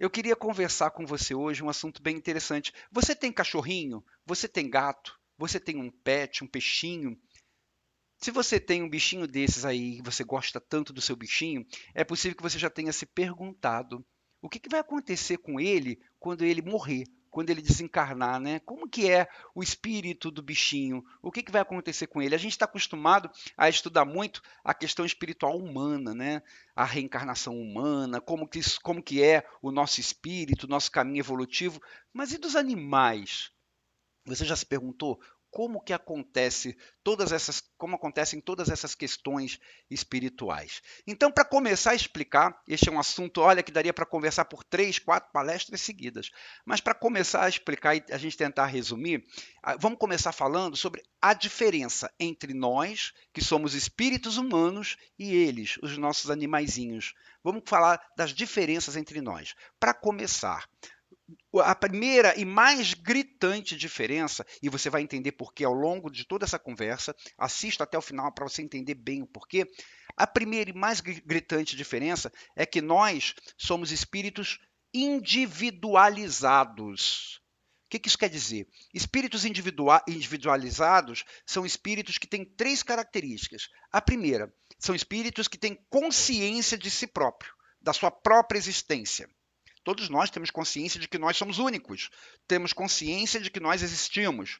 Eu queria conversar com você hoje um assunto bem interessante. Você tem cachorrinho? Você tem gato? Você tem um pet, um peixinho? Se você tem um bichinho desses aí e você gosta tanto do seu bichinho, é possível que você já tenha se perguntado o que vai acontecer com ele quando ele morrer, quando ele desencarnar, né? Como que é o espírito do bichinho? O que vai acontecer com ele? A gente está acostumado a estudar muito a questão espiritual humana, né? A reencarnação humana, como que é o nosso espírito, o nosso caminho evolutivo. Mas e dos animais? Você já se perguntou como que acontece como acontecem todas essas questões espirituais? Então, para começar a explicar, este é um assunto, olha, que daria para conversar por 3, 4 palestras seguidas. Mas para começar a explicar e a gente tentar resumir, vamos começar falando sobre a diferença entre nós, que somos espíritos humanos, e eles, os nossos animaizinhos. Vamos falar das diferenças entre nós. Para começar, a primeira e mais gritante diferença, e você vai entender porquê ao longo de toda essa conversa, assista até o final para você entender bem o porquê. A primeira e mais gritante diferença é que nós somos espíritos individualizados. O que isso quer dizer? Espíritos individualizados são espíritos que têm três características. A primeira, são espíritos que têm consciência de si próprio, da sua própria existência. Todos nós temos consciência de que nós somos únicos. Temos consciência de que nós existimos.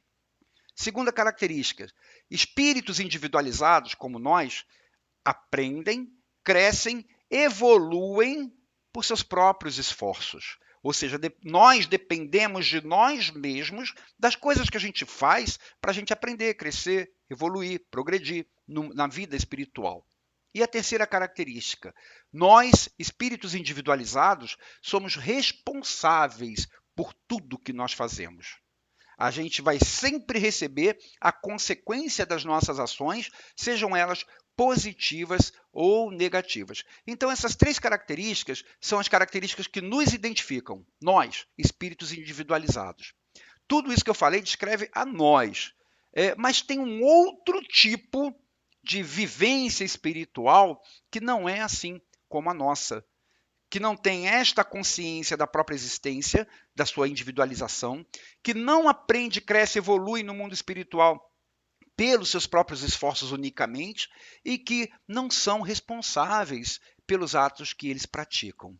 Segunda característica: espíritos individualizados, como nós, aprendem, crescem, evoluem por seus próprios esforços. Ou seja, nós dependemos de nós mesmos, das coisas que a gente faz para a gente aprender, crescer, evoluir, progredir na vida espiritual. E a terceira característica: nós, espíritos individualizados, somos responsáveis por tudo que nós fazemos. A gente vai sempre receber a consequência das nossas ações, sejam elas positivas ou negativas. Então, essas três características são as características que nos identificam, nós, espíritos individualizados. Tudo isso que eu falei descreve a nós, mas tem um outro tipo de vivência espiritual que não é assim como a nossa, que não tem esta consciência da própria existência, da sua individualização, que não aprende, cresce, evolui no mundo espiritual pelos seus próprios esforços unicamente e que não são responsáveis pelos atos que eles praticam.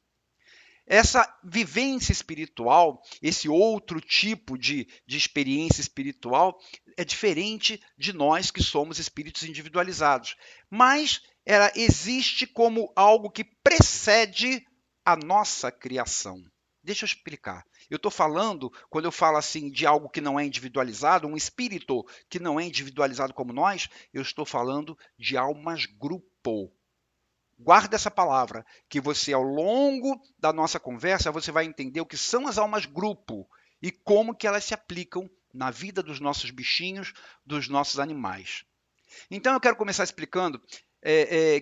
Essa vivência espiritual, esse outro tipo de experiência espiritual, é diferente de nós que somos espíritos individualizados. Mas ela existe como algo que precede a nossa criação. Deixa eu explicar. Eu estou falando, quando eu falo assim de algo que não é individualizado, um espírito que não é individualizado como nós, eu estou falando de almas grupo. Guarda essa palavra, que você, ao longo da nossa conversa, você vai entender o que são as almas grupo e como que elas se aplicam na vida dos nossos bichinhos, dos nossos animais. Então, eu quero começar explicando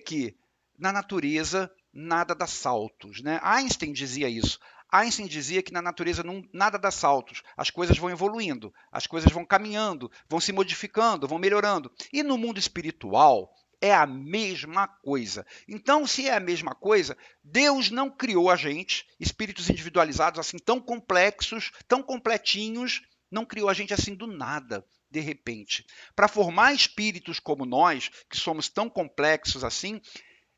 que na natureza nada dá saltos, né? Einstein dizia isso. Einstein dizia que na natureza nada dá saltos, as coisas vão evoluindo, as coisas vão caminhando, vão se modificando, vão melhorando. E no mundo espiritual é a mesma coisa. Então, se é a mesma coisa, Deus não criou a gente, espíritos individualizados assim tão complexos, tão completinhos, não criou a gente assim do nada, de repente. Para formar espíritos como nós, que somos tão complexos assim,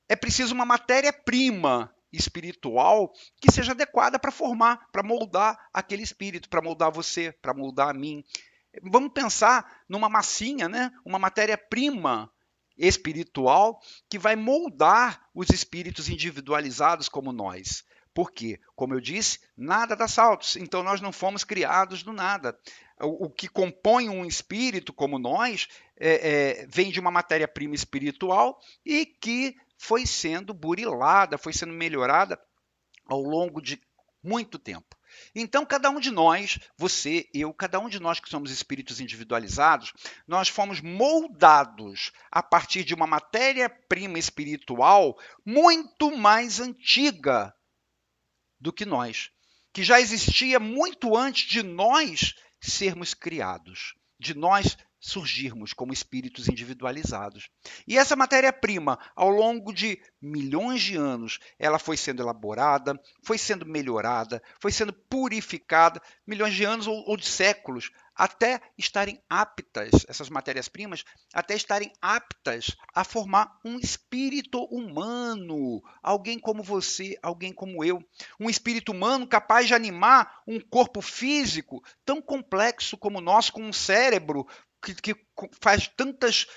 é preciso uma matéria-prima espiritual que seja adequada para formar, para moldar aquele espírito, para moldar você, para moldar a mim. Vamos pensar numa massinha, né? Uma matéria-prima espiritual que vai moldar os espíritos individualizados como nós. Porque, como eu disse, nada dá saltos, então nós não fomos criados do nada. O que compõe um espírito como nós vem de uma matéria-prima espiritual e que foi sendo burilada, foi sendo melhorada ao longo de muito tempo. Então, cada um de nós, você, eu, cada um de nós que somos espíritos individualizados, nós fomos moldados a partir de uma matéria-prima espiritual muito mais antiga do que nós, que já existia muito antes de nós sermos criados, de nós surgirmos como espíritos individualizados. E essa matéria-prima, ao longo de milhões de anos, ela foi sendo elaborada, foi sendo melhorada, foi sendo purificada, milhões de anos ou de séculos, até estarem aptas, essas matérias-primas, até estarem aptas a formar um espírito humano, alguém como você, alguém como eu, um espírito humano capaz de animar um corpo físico tão complexo como o nosso, com um cérebro que faz tantas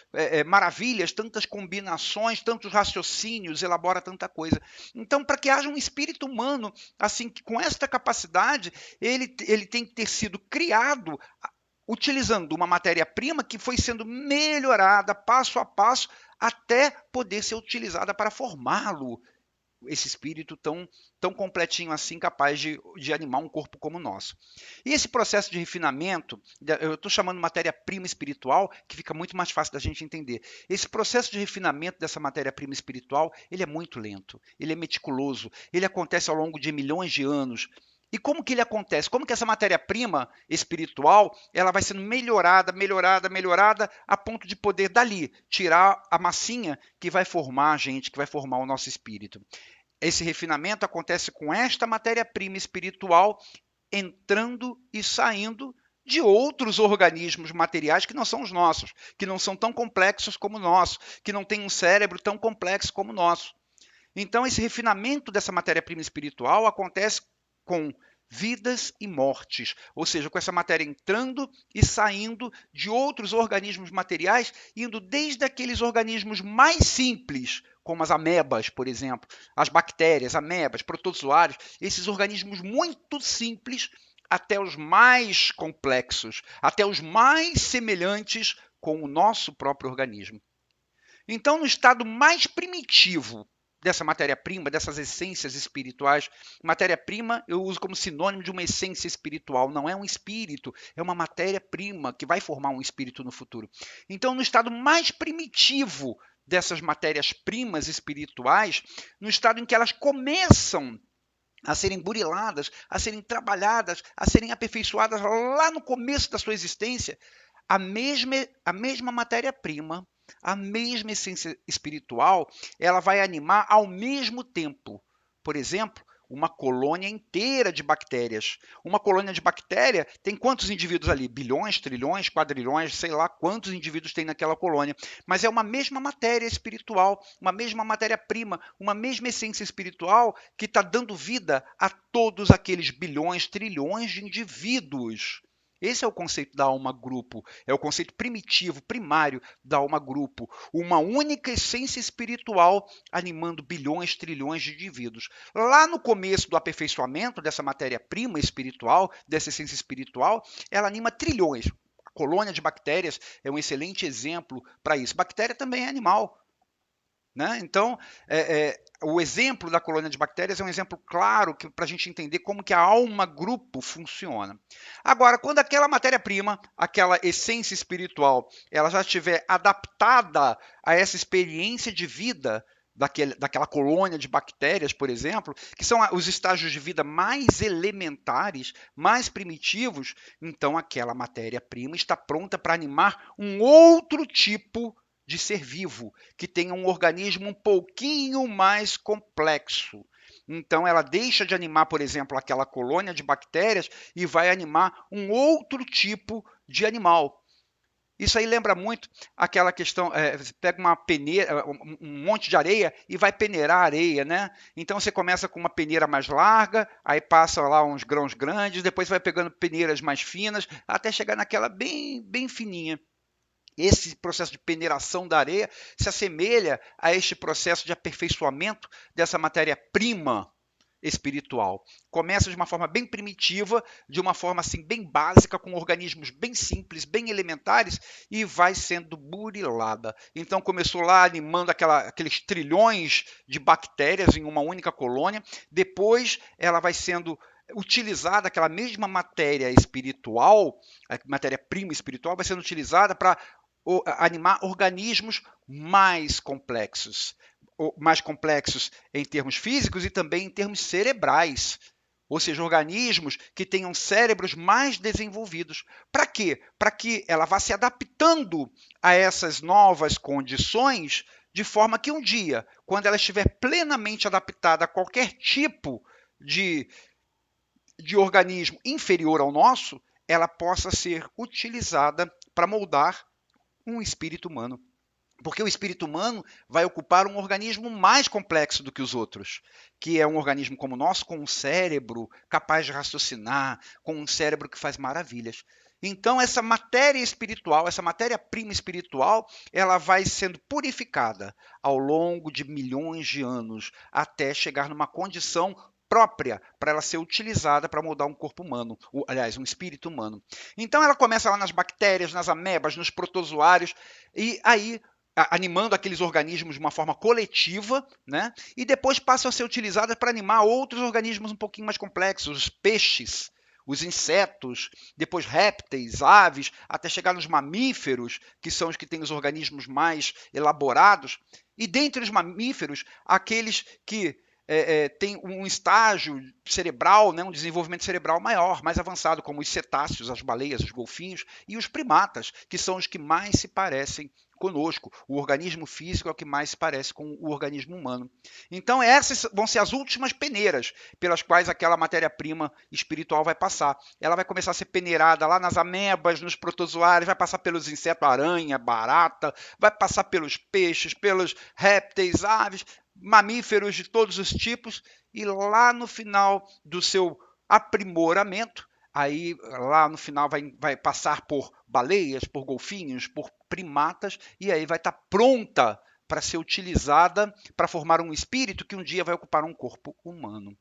maravilhas, tantas combinações, tantos raciocínios, elabora tanta coisa. Então, para que haja um espírito humano, assim, que com esta capacidade, ele tem que ter sido criado utilizando uma matéria-prima que foi sendo melhorada passo a passo até poder ser utilizada para formá-lo, esse espírito tão completinho assim, capaz de animar um corpo como o nosso. E esse processo de refinamento, eu estou chamando matéria-prima espiritual, que fica muito mais fácil da gente entender. Esse processo de refinamento dessa matéria-prima espiritual, ele é muito lento, ele é meticuloso, ele acontece ao longo de milhões de anos. E como que ele acontece? Como que essa matéria-prima espiritual ela vai sendo melhorada, melhorada, melhorada, a ponto de poder dali tirar a massinha que vai formar a gente, que vai formar o nosso espírito. Esse refinamento acontece com esta matéria-prima espiritual entrando e saindo de outros organismos materiais que não são os nossos, que não são tão complexos como o nosso, que não têm um cérebro tão complexo como o nosso. Então, esse refinamento dessa matéria-prima espiritual acontece com vidas e mortes, ou seja, com essa matéria entrando e saindo de outros organismos materiais, indo desde aqueles organismos mais simples, como as amebas, por exemplo, as bactérias, amebas, protozoários, esses organismos muito simples, até os mais complexos, até os mais semelhantes com o nosso próprio organismo. Então, no estado mais primitivo dessa matéria-prima, dessas essências espirituais, matéria-prima eu uso como sinônimo de uma essência espiritual, não é um espírito, é uma matéria-prima que vai formar um espírito no futuro. Então, no estado mais primitivo dessas matérias-primas espirituais, no estado em que elas começam a serem buriladas, a serem trabalhadas, a serem aperfeiçoadas lá no começo da sua existência, a mesma matéria-prima, a mesma essência espiritual, ela vai animar ao mesmo tempo, por exemplo, uma colônia inteira de bactérias. Uma colônia de bactéria tem quantos indivíduos ali? Bilhões, trilhões, quadrilhões, sei lá quantos indivíduos tem naquela colônia. Mas é uma mesma matéria espiritual, uma mesma matéria-prima, uma mesma essência espiritual que está dando vida a todos aqueles bilhões, trilhões de indivíduos. Esse é o conceito da alma-grupo, é o conceito primitivo, primário da alma-grupo. Uma única essência espiritual animando bilhões, trilhões de indivíduos. Lá no começo do aperfeiçoamento dessa matéria-prima espiritual, dessa essência espiritual, ela anima trilhões. A colônia de bactérias é um excelente exemplo para isso. Bactéria também é animal. Né? Então, o exemplo da colônia de bactérias é um exemplo claro para a gente entender como que a alma-grupo funciona. Agora, quando aquela matéria-prima, aquela essência espiritual, ela já estiver adaptada a essa experiência de vida daquela colônia de bactérias, por exemplo, que são os estágios de vida mais elementares, mais primitivos, então aquela matéria-prima está pronta para animar um outro tipo de ser vivo, que tenha um organismo um pouquinho mais complexo. Então, ela deixa de animar, por exemplo, aquela colônia de bactérias e vai animar um outro tipo de animal. Isso aí lembra muito aquela questão, você pega uma peneira, um monte de areia e vai peneirar a areia, né? Então você começa com uma peneira mais larga, aí passa lá uns grãos grandes, depois vai pegando peneiras mais finas, até chegar naquela bem fininha. Esse processo de peneiração da areia se assemelha a este processo de aperfeiçoamento dessa matéria-prima espiritual. Começa de uma forma bem primitiva, de uma forma assim bem básica, com organismos bem simples, bem elementares, e vai sendo burilada. Então começou lá animando aqueles trilhões de bactérias em uma única colônia, depois ela vai sendo utilizada, aquela mesma matéria espiritual, a matéria-prima espiritual, vai sendo utilizada para animar organismos mais complexos em termos físicos e também em termos cerebrais. ou seja, organismos que tenham cérebros mais desenvolvidos. Para quê? Para que ela vá se adaptando a essas novas condições, de forma que um dia, quando ela estiver plenamente adaptada a qualquer tipo de, de organismo inferior ao nosso, ela possa ser utilizada para moldar um espírito humano. Porque o espírito humano vai ocupar um organismo mais complexo do que os outros, que é um organismo como o nosso, com um cérebro capaz de raciocinar, com um cérebro que faz maravilhas. Então, essa matéria espiritual, essa matéria-prima espiritual, ela vai sendo purificada ao longo de milhões de anos, até chegar numa condição própria para ela ser utilizada para moldar um corpo humano, aliás, um espírito humano. Então, ela começa lá nas bactérias, nas amebas, nos protozoários, e aí animando aqueles organismos de uma forma coletiva, né? E depois passam a ser utilizadas para animar outros organismos um pouquinho mais complexos, os peixes, os insetos, depois répteis, aves, até chegar nos mamíferos, que são os que têm os organismos mais elaborados. E dentre os mamíferos, aqueles que têm um estágio cerebral, né, um desenvolvimento cerebral maior, mais avançado, como os cetáceos, as baleias, os golfinhos e os primatas, que são os que mais se parecem conosco. O organismo físico é o que mais se parece com o organismo humano. Então, essas vão ser as últimas peneiras pelas quais aquela matéria-prima espiritual vai passar. Ela vai começar a ser peneirada lá nas amebas, nos protozoários, vai passar pelos insetos, aranha, barata, vai passar pelos peixes, pelos répteis, aves, mamíferos de todos os tipos, e lá no final do seu aprimoramento, aí lá no final vai passar por baleias, por golfinhos, por primatas, e aí vai estar pronta para ser utilizada para formar um espírito que um dia vai ocupar um corpo humano.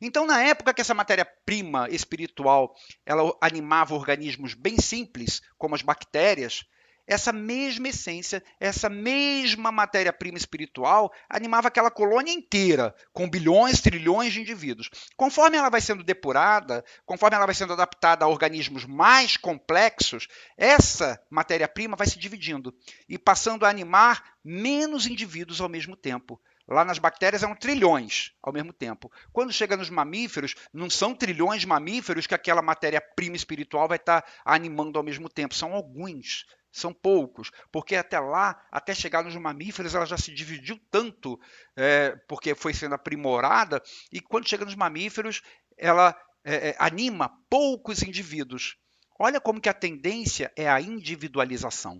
Então, na época que essa matéria-prima espiritual ela animava organismos bem simples, como as bactérias, essa mesma essência, essa mesma matéria-prima espiritual animava aquela colônia inteira, com bilhões, trilhões de indivíduos. Conforme ela vai sendo depurada, conforme ela vai sendo adaptada a organismos mais complexos, essa matéria-prima vai se dividindo e passando a animar menos indivíduos ao mesmo tempo. Lá nas bactérias são trilhões ao mesmo tempo. Quando chega nos mamíferos, não são trilhões de mamíferos que aquela matéria-prima espiritual vai estar animando ao mesmo tempo. São alguns, são poucos. Porque até lá, até chegar nos mamíferos, ela já se dividiu tanto, porque foi sendo aprimorada, e quando chega nos mamíferos, ela anima poucos indivíduos. Olha como que a tendência é a individualização,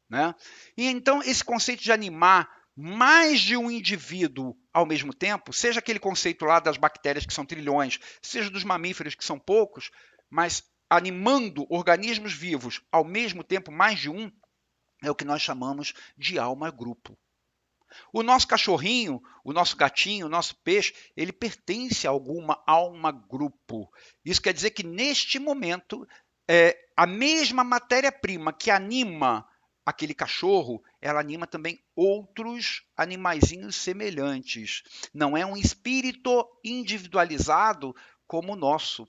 né? E então esse conceito de animar mais de um indivíduo ao mesmo tempo, seja aquele conceito lá das bactérias que são trilhões, seja dos mamíferos que são poucos, mas animando organismos vivos ao mesmo tempo, mais de um, é o que nós chamamos de alma-grupo. O nosso cachorrinho, o nosso gatinho, o nosso peixe, ele pertence a alguma alma-grupo. Isso quer dizer que neste momento, a mesma matéria-prima que anima aquele cachorro, ela anima também outros animaizinhos semelhantes. Não é um espírito individualizado como o nosso.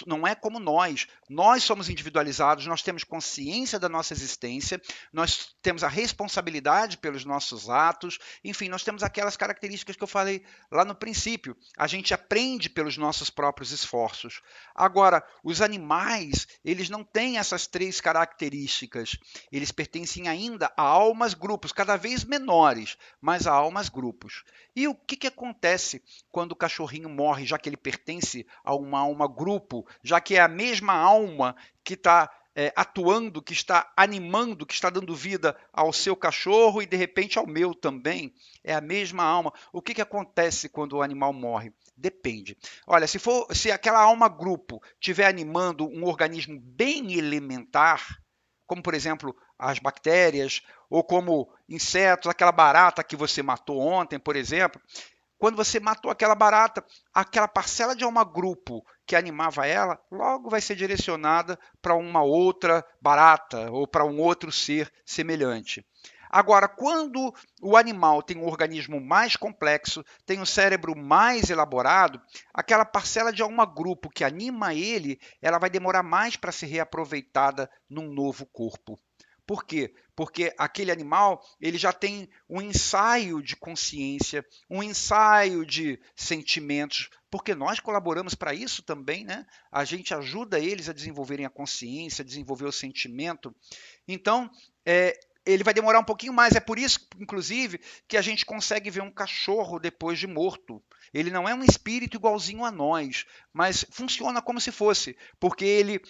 Não é como nós. Nós somos individualizados, nós temos consciência da nossa existência, nós temos a responsabilidade pelos nossos atos, enfim, nós temos aquelas características que eu falei lá no princípio. A gente aprende pelos nossos próprios esforços. Agora, os animais, eles não têm essas três características. Eles pertencem ainda a almas grupos, cada vez menores, mas a almas grupos. E o que acontece quando o cachorrinho morre, já que ele pertence a uma alma grupo, já que é a mesma alma que está atuando, que está animando, que está dando vida ao seu cachorro e de repente ao meu também? É a mesma alma. O que acontece quando o animal morre? Depende. Olha, se aquela alma grupo estiver animando um organismo bem elementar, como por exemplo as bactérias, ou como insetos, aquela barata que você matou ontem, por exemplo, quando você matou aquela barata, aquela parcela de alma grupo que animava ela, logo vai ser direcionada para uma outra barata ou para um outro ser semelhante. Agora, quando o animal tem um organismo mais complexo, tem um cérebro mais elaborado, aquela parcela de alma grupo que anima ele, ela vai demorar mais para ser reaproveitada num novo corpo. Por quê? Porque aquele animal ele já tem um ensaio de consciência, um ensaio de sentimentos porque nós colaboramos para isso também, né? A gente ajuda eles a desenvolverem a consciência, a desenvolver o sentimento. Então, ele vai demorar um pouquinho mais. É por isso, inclusive, que a gente consegue ver um cachorro depois de morto. Ele não é um espírito igualzinho a nós, mas funciona como se fosse, porque ele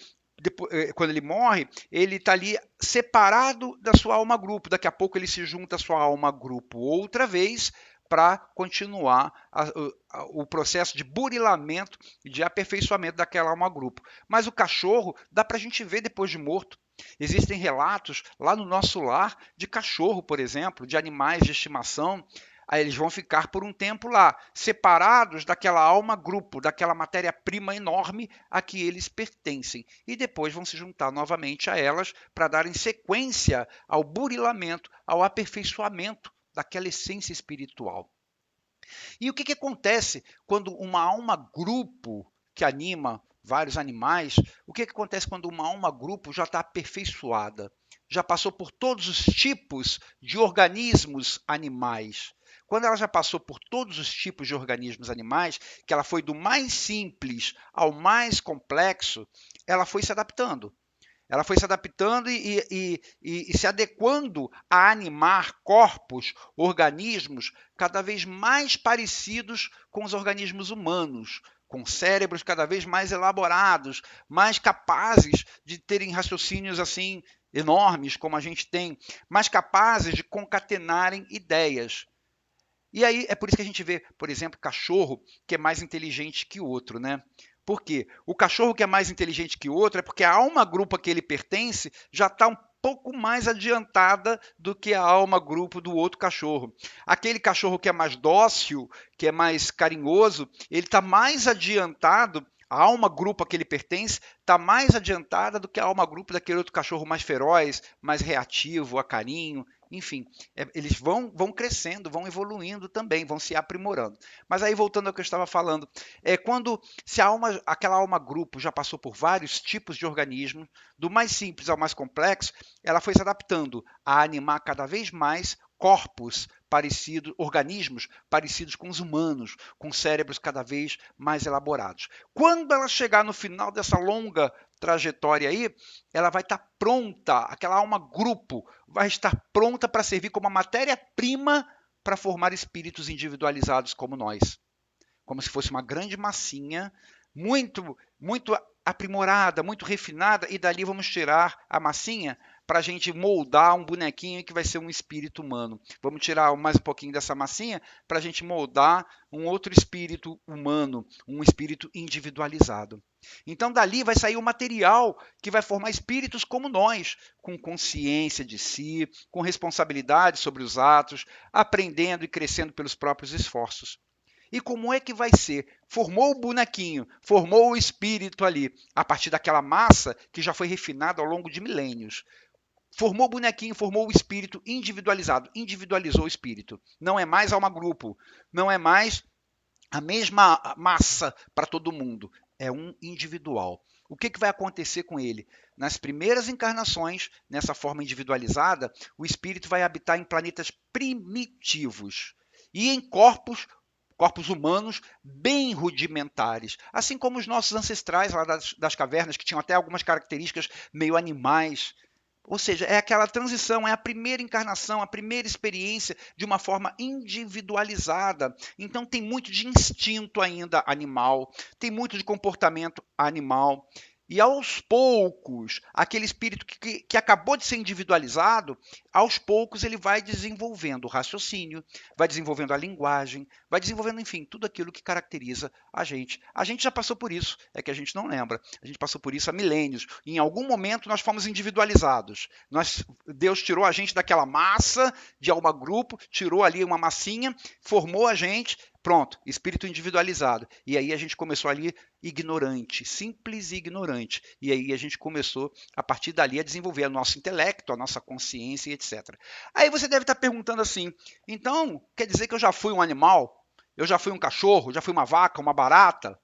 quando ele morre, ele está ali separado da sua alma grupo. Daqui a pouco ele se junta à sua alma grupo outra vez para continuar o processo de burilamento e de aperfeiçoamento daquela alma grupo. Mas o cachorro dá para a gente ver depois de morto. Existem relatos lá no nosso lar de cachorro, por exemplo, de animais de estimação. Aí eles vão ficar por um tempo lá, separados daquela alma grupo, daquela matéria-prima enorme a que eles pertencem. E depois vão se juntar novamente a elas para darem sequência ao burilamento, ao aperfeiçoamento daquela essência espiritual. E o que acontece quando uma alma grupo que anima vários animais, o que acontece quando uma alma grupo já está aperfeiçoada? Já passou por todos os tipos de organismos animais. Quando ela já passou por todos os tipos de organismos animais, que ela foi do mais simples ao mais complexo, ela foi se adaptando. Ela foi se adaptando e se adequando a animar corpos, organismos cada vez mais parecidos com os organismos humanos, com cérebros cada vez mais elaborados, mais capazes de terem raciocínios assim enormes como a gente tem, mais capazes de concatenarem ideias. E aí é por isso que a gente vê, por exemplo, cachorro que é mais inteligente que o outro, né? Por quê? O cachorro que é mais inteligente que o outro é porque a alma grupo a que ele pertence já está um pouco mais adiantada do que a alma grupo do outro cachorro. Aquele cachorro que é mais dócil, que é mais carinhoso, ele está mais adiantado, a alma grupo a que ele pertence está mais adiantada do que a alma grupo daquele outro cachorro mais feroz, mais reativo a carinho. Enfim, eles vão crescendo, vão evoluindo também, vão se aprimorando. Mas aí, voltando ao que eu estava falando, quando se aquela alma grupo já passou por vários tipos de organismos, do mais simples ao mais complexo, ela foi se adaptando a animar cada vez mais corpos parecidos, organismos parecidos com os humanos, com cérebros cada vez mais elaborados. Quando ela chegar no final dessa longa trajetória aí, ela vai estar pronta, aquela alma grupo vai estar pronta para servir como a matéria-prima para formar espíritos individualizados como nós. Como se fosse uma grande massinha, muito aprimorada, muito refinada, e dali vamos tirar a massinha para a gente moldar um bonequinho que vai ser um espírito humano. Vamos tirar mais um pouquinho dessa massinha para a gente moldar um outro espírito humano, um espírito individualizado. Então, dali vai sair o material que vai formar espíritos como nós, com consciência de si, com responsabilidade sobre os atos, aprendendo e crescendo pelos próprios esforços. E como é que vai ser? Formou o bonequinho, formou o espírito ali, a partir daquela massa que já foi refinada ao longo de milênios. Formou o bonequinho, formou o espírito individualizado, individualizou o espírito. Não é mais alma grupo, não é mais a mesma massa para todo mundo, é um individual. O que vai acontecer com ele? Nas primeiras encarnações, nessa forma individualizada, o espírito vai habitar em planetas primitivos e em corpos humanos bem rudimentares, assim como os nossos ancestrais lá das cavernas, que tinham até algumas características meio animais. Ou seja, é aquela transição, é a primeira encarnação, a primeira experiência de uma forma individualizada. Então tem muito de instinto ainda animal, tem muito de comportamento animal. E aos poucos, aquele espírito que acabou de ser individualizado, aos poucos ele vai desenvolvendo o raciocínio, vai desenvolvendo a linguagem, vai desenvolvendo, enfim, tudo aquilo que caracteriza a gente. A gente já passou por isso, é que a gente não lembra. A gente passou por isso há milênios. Em algum momento nós fomos individualizados. Deus tirou a gente daquela massa de alma grupo, tirou ali uma massinha, formou a gente. Pronto, espírito individualizado. E aí a gente começou ali ignorante, simples e ignorante. E aí a gente começou, a partir dali, a desenvolver o nosso intelecto, a nossa consciência, etc. Aí você deve estar perguntando assim, então, quer dizer que eu já fui um animal? Eu já fui um cachorro? Já fui uma vaca, uma barata?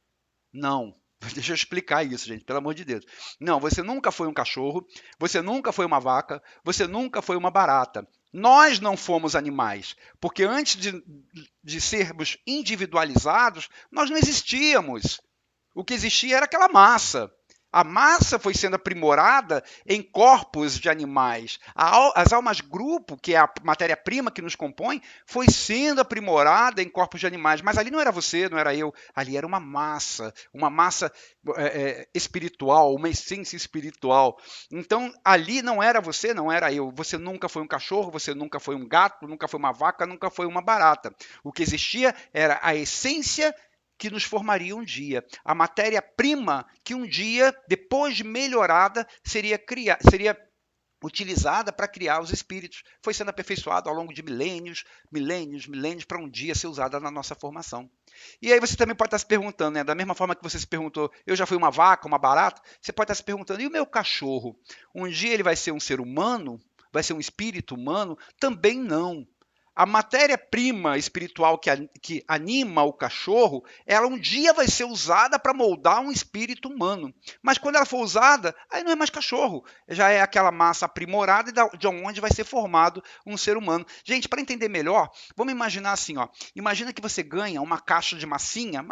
Não. Deixa eu explicar isso, gente, pelo amor de Deus. Não, você nunca foi um cachorro, você nunca foi uma vaca, você nunca foi uma barata. Nós não fomos animais, porque antes de de sermos individualizados, nós não existíamos. O que existia era aquela massa. A massa foi sendo aprimorada em corpos de animais. As almas-grupo, que é a matéria-prima que nos compõe, foi sendo aprimorada em corpos de animais. Mas ali não era você, não era eu. Ali era uma massa espiritual, uma essência espiritual. Então, ali não era você, não era eu. Você nunca foi um cachorro, você nunca foi um gato, nunca foi uma vaca, nunca foi uma barata. O que existia era a essência que nos formaria um dia. A matéria-prima que um dia, depois de melhorada, seria utilizada para criar os espíritos. Foi sendo aperfeiçoado ao longo de milênios, para um dia ser usada na nossa formação. E aí você também pode estar se perguntando, né? Da mesma forma que você se perguntou, eu já fui uma vaca, uma barata, você pode estar se perguntando, e o meu cachorro? Um dia ele vai ser um ser humano? Vai ser um espírito humano? Também não. A matéria-prima espiritual que anima o cachorro, ela um dia vai ser usada para moldar um espírito humano. Mas quando ela for usada, aí não é mais cachorro, já é aquela massa aprimorada de onde vai ser formado um ser humano. Gente, para entender melhor, vamos imaginar assim, ó. Imagina que você ganha uma caixa de massinha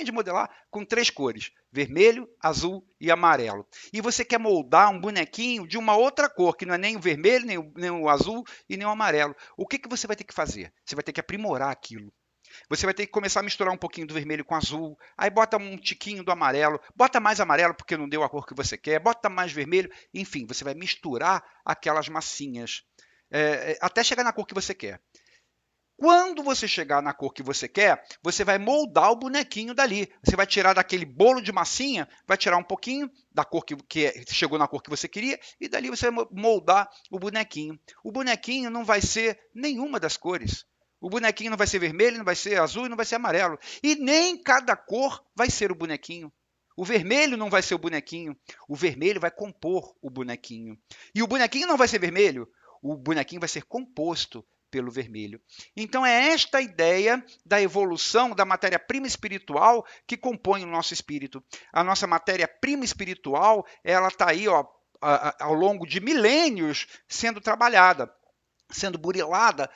de modelar, com 3 cores: vermelho, azul e amarelo. E você quer moldar um bonequinho de uma outra cor, que não é nem o vermelho, nem o azul e nem o amarelo. O que você vai ter que fazer? Você vai ter que aprimorar aquilo. Você vai ter que começar a misturar um pouquinho do vermelho com azul, aí bota um tiquinho do amarelo, bota mais amarelo porque não deu a cor que você quer, bota mais vermelho, enfim, você vai misturar aquelas massinhas até chegar na cor que você quer. Quando você chegar na cor que você quer, você vai moldar o bonequinho dali. Você vai tirar daquele bolo de massinha, vai tirar um pouquinho da cor que chegou na cor que você queria, e dali você vai moldar o bonequinho. O bonequinho não vai ser nenhuma das cores. O bonequinho não vai ser vermelho, não vai ser azul e não vai ser amarelo. E nem cada cor vai ser o bonequinho. O vermelho não vai ser o bonequinho. O vermelho vai compor o bonequinho. E o bonequinho não vai ser vermelho. O bonequinho vai ser composto pelo vermelho. Então é esta ideia da evolução da matéria-prima espiritual que compõe o nosso espírito. A nossa matéria-prima espiritual, ela está aí, ó, ao longo de milênios sendo trabalhada, sendo burilada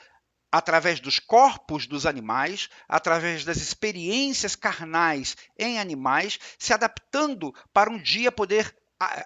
através dos corpos dos animais, através das experiências carnais em animais, se adaptando para um dia poder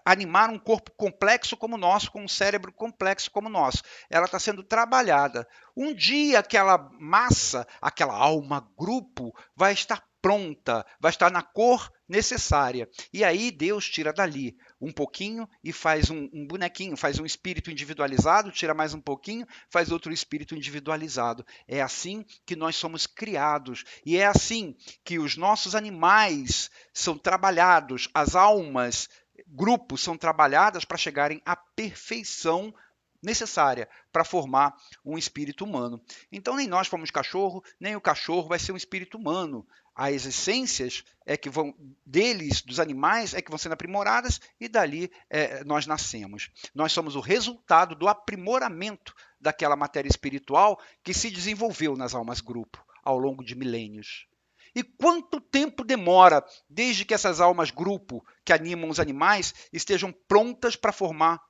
animar um corpo complexo como o nosso, com um cérebro complexo como o nosso. Ela está sendo trabalhada. Um dia aquela massa, aquela alma grupo, vai estar pronta, vai estar na cor necessária. E aí Deus tira dali um pouquinho e faz um bonequinho, faz um espírito individualizado, tira mais um pouquinho, faz outro espírito individualizado. É assim que nós somos criados. E é assim que os nossos animais são trabalhados, as almas grupos são trabalhadas para chegarem à perfeição necessária para formar um espírito humano. Então, nem nós fomos cachorro, nem o cachorro vai ser um espírito humano. As essências que vão deles, dos animais, que vão sendo aprimoradas e dali nós nascemos. Nós somos o resultado do aprimoramento daquela matéria espiritual que se desenvolveu nas almas grupo ao longo de milênios. E quanto tempo demora desde que essas almas grupo que animam os animais estejam prontas para formar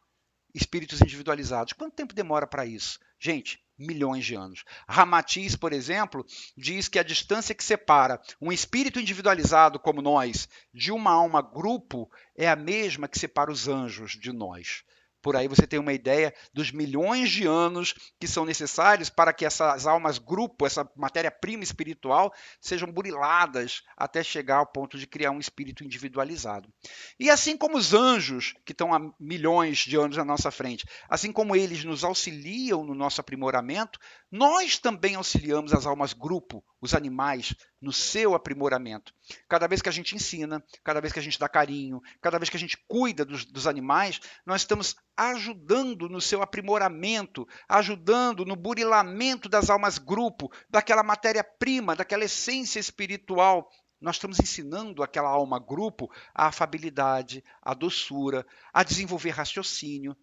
espíritos individualizados? Quanto tempo demora para isso? Gente, milhões de anos. Ramatiz, por exemplo, diz que a distância que separa um espírito individualizado como nós de uma alma grupo é a mesma que separa os anjos de nós. Por aí você tem uma ideia dos milhões de anos que são necessários para que essas almas grupo, essa matéria-prima espiritual, sejam buriladas até chegar ao ponto de criar um espírito individualizado. E assim como os anjos, que estão há milhões de anos na nossa frente, assim como eles nos auxiliam no nosso aprimoramento, nós também auxiliamos as almas grupo, os animais, no seu aprimoramento. Cada vez que a gente ensina, cada vez que a gente dá carinho, cada vez que a gente cuida dos animais, nós estamos ajudando no seu aprimoramento, ajudando no burilamento das almas grupo, daquela matéria-prima, daquela essência espiritual. Nós estamos ensinando aquela alma grupo a afabilidade, a doçura, a desenvolver raciocínio.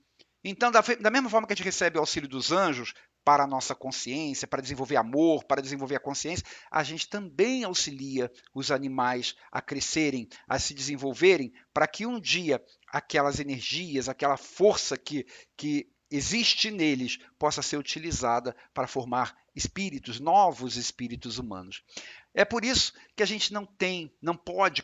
Então, da mesma forma que a gente recebe o auxílio dos anjos para a nossa consciência, para desenvolver amor, para desenvolver a consciência, a gente também auxilia os animais a crescerem, a se desenvolverem, para que um dia aquelas energias, aquela força que existe neles possa ser utilizada para formar espíritos, novos espíritos humanos. É por isso que a gente não pode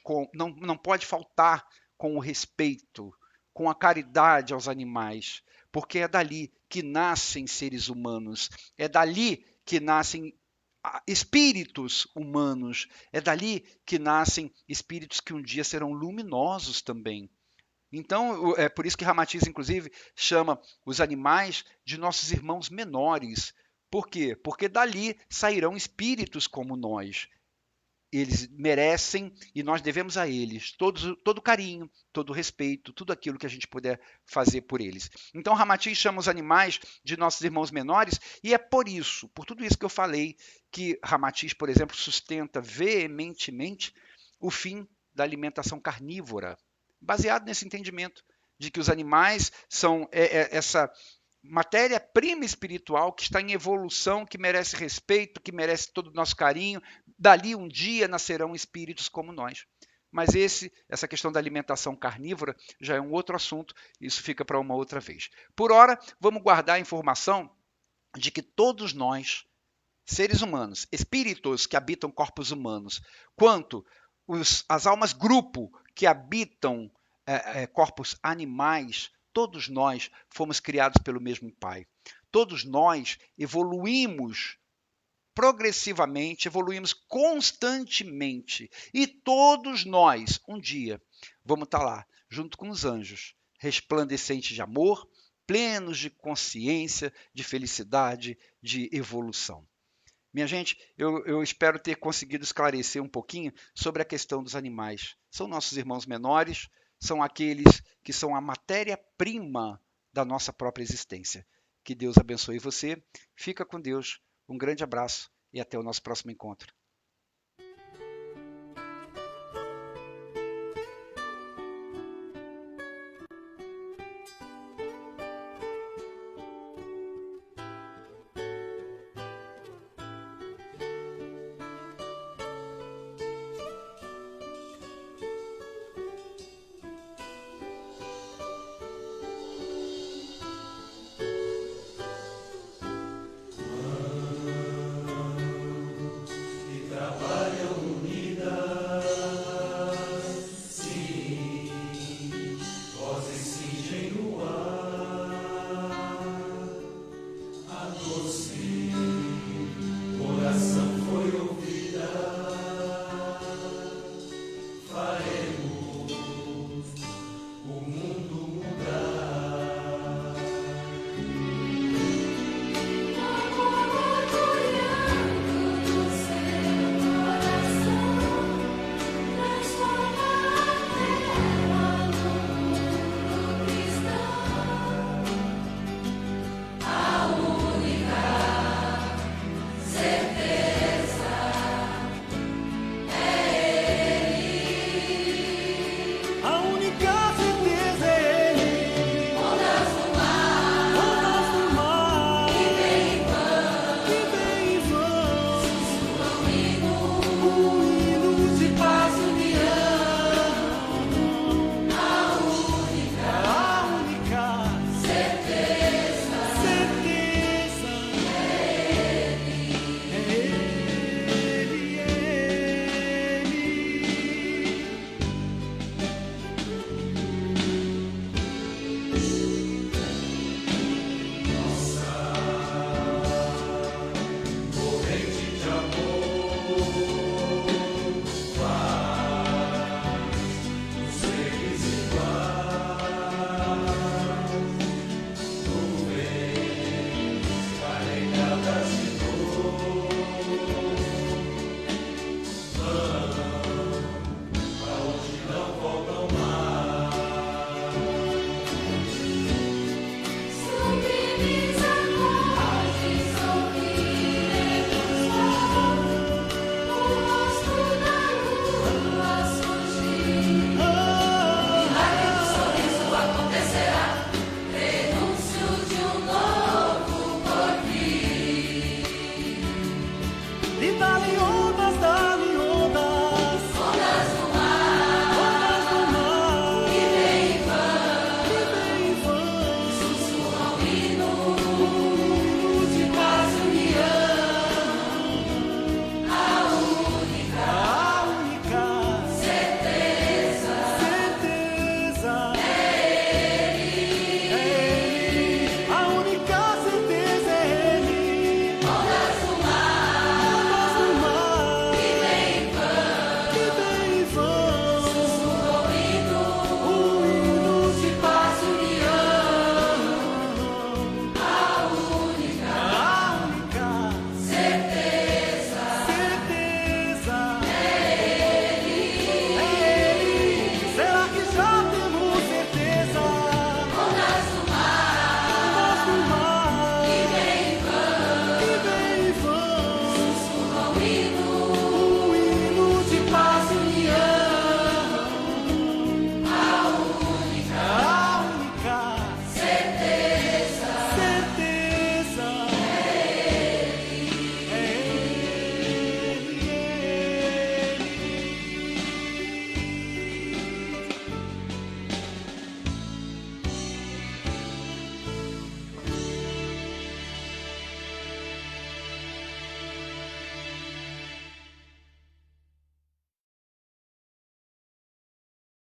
faltar com o respeito, com a caridade aos animais, porque é dali que nascem seres humanos, é dali que nascem espíritos humanos, é dali que nascem espíritos que um dia serão luminosos também. Então, é por isso que Ramatiz, inclusive, chama os animais de nossos irmãos menores. Por quê? Porque dali sairão espíritos como nós. Eles merecem e nós devemos a eles todo carinho, todo respeito, tudo aquilo que a gente puder fazer por eles. Então, Ramatiz chama os animais de nossos irmãos menores, e é por isso, por tudo isso que eu falei, que Ramatiz, por exemplo, sustenta veementemente o fim da alimentação carnívora, baseado nesse entendimento de que os animais são essa matéria-prima espiritual que está em evolução, que merece respeito, que merece todo o nosso carinho. Dali um dia nascerão espíritos como nós. Mas essa questão da alimentação carnívora já é um outro assunto, isso fica para uma outra vez. Por ora, vamos guardar a informação de que todos nós, seres humanos, espíritos que habitam corpos humanos, quanto as almas grupo que habitam corpos animais, todos nós fomos criados pelo mesmo Pai. Todos nós evoluímos progressivamente, evoluímos constantemente. E todos nós, um dia, vamos estar lá, junto com os anjos, resplandecentes de amor, plenos de consciência, de felicidade, de evolução. Minha gente, eu espero ter conseguido esclarecer um pouquinho sobre a questão dos animais. São nossos irmãos menores, são aqueles que são a matéria-prima da nossa própria existência. Que Deus abençoe você. Fica com Deus. Um grande abraço e até o nosso próximo encontro.